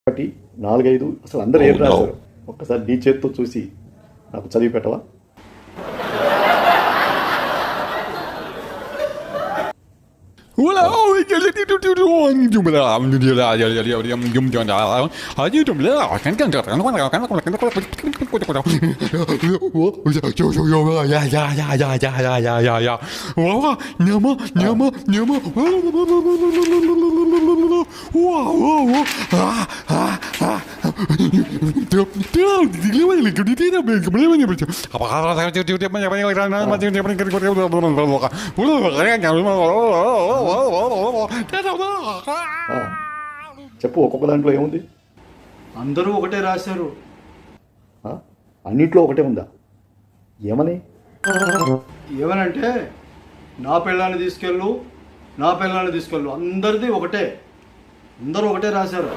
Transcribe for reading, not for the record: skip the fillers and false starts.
ఒకటి 4, 5 అసలు అందరూ ఏం రాశారు ఒక్కసారి నీ చేతితో చూసి నాకు చదివి పెట్టవా? చెప్పు, ఒక్కొక్క దాంట్లో ఏముంది? అందరూ ఒకటే రాశారు. అన్నిట్లో ఒకటే ఉందా? ఏమని? ఏమనంటే నా పిల్లల్ని తీసుకెళ్ళు, నా పిల్లల్ని తీసుకెళ్ళు, అందరిది ఒకటే, అందరూ ఒకటే రాశారు.